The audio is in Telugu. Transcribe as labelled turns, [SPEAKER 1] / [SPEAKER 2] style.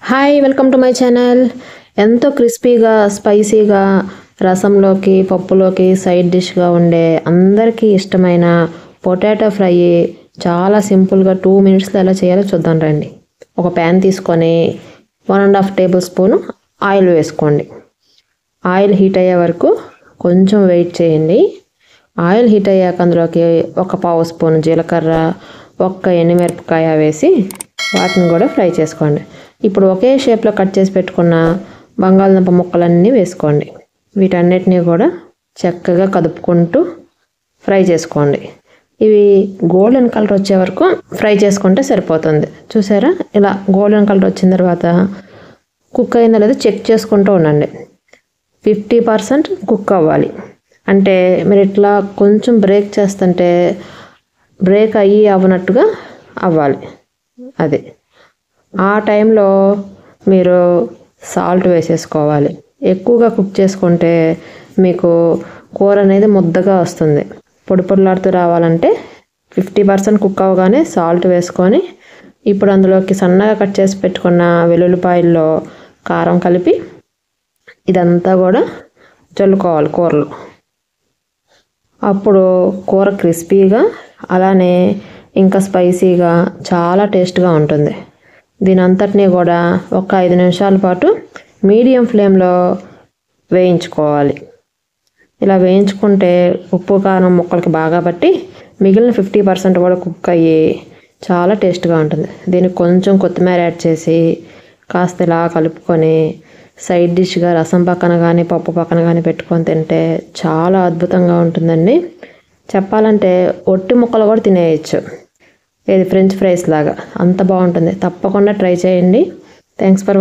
[SPEAKER 1] Hi welcome to my channel. ఎంతో క్రిస్పీగా స్పైసీగా రసంలోకి పప్పులోకి సైడ్ డిష్గా ఉండే అందరికీ ఇష్టమైన పొటాటో ఫ్రై చాలా సింపుల్గా 2 మినిట్స్లో ఎలా చేయాలో చూద్దాం రండి. ఒక ప్యాన్ తీసుకొని 1.5 టేబుల్ స్పూన్ ఆయిల్ వేసుకోండి. ఆయిల్ హీట్ అయ్యే వరకు కొంచెం వెయిట్ చేయండి. ఆయిల్ హీట్ అయ్యాక అందులోకి 1/2 స్పూన్ జీలకర్ర, 1 ఎండుమిరపకాయ వేసి వాటిని కూడా ఫ్రై చేసుకోండి. ఇప్పుడు ఒకే షేప్లో కట్ చేసి పెట్టుకున్న బంగాళదుంప ముక్కలన్నీ వేసుకోండి. వీటన్నిటిని కూడా చక్కగా కదుపుకుంటూ ఫ్రై చేసుకోండి. ఇవి గోల్డెన్ కలర్ వచ్చే వరకు ఫ్రై చేసుకుంటే సరిపోతుంది. చూసారా, ఇలా గోల్డెన్ కలర్ వచ్చిన తర్వాత కుక్ అయిందో లేదో చెక్ చేసుకుంటూ ఉండండి. 50% కుక్ అవ్వాలి. అంటే మీరు ఇట్లా కొంచెం బ్రేక్ చేస్తుంటే బ్రేక్ అయ్యి అవ్వనట్టుగా అవ్వాలి. అది ఆ టైంలో మీరు సాల్ట్ వేసేసుకోవాలి. ఎక్కువగా కుక్ చేసుకుంటే మీకు కూర అనేది ముద్దగా వస్తుంది. పొడి పొడిలాడుతూ రావాలంటే 50% కుక్ అవ్వగానే సాల్ట్ వేసుకొని ఇప్పుడు అందులోకి సన్నగా కట్ చేసి పెట్టుకున్న వెల్లుల్లిపాయల్లో కారం కలిపి ఇదంతా కూడా చల్లుకోవాలి కూరలో. అప్పుడు కూర క్రిస్పీగా అలానే ఇంకా స్పైసీగా చాలా టేస్ట్గా ఉంటుంది. దీని అంతటినీ కూడా ఒక 5 నిమిషాల పాటు మీడియం ఫ్లేమ్లో వేయించుకోవాలి. ఇలా వేయించుకుంటే ఉప్పు కారం ముక్కలకి బాగా పట్టి మిగిలిన 50% కూడా కుక్ అయ్యి చాలా టేస్ట్గా ఉంటుంది. దీనికి కొంచెం కొత్తిమీర యాడ్ చేసి కాస్త ఇలా కలుపుకొని సైడ్ డిష్గా రసం పక్కన కానీ పప్పు పక్కన కానీ పెట్టుకొని తింటే చాలా అద్భుతంగా ఉంటుందండి. చెప్పాలంటే ఒట్టి ముక్కలు కూడా తినేయచ్చు. ఇది ఫ్రెంచ్ ఫ్రైస్ లాగా అంత బాగుంటుంది. తప్పకుండా ట్రై చేయండి. Thanks for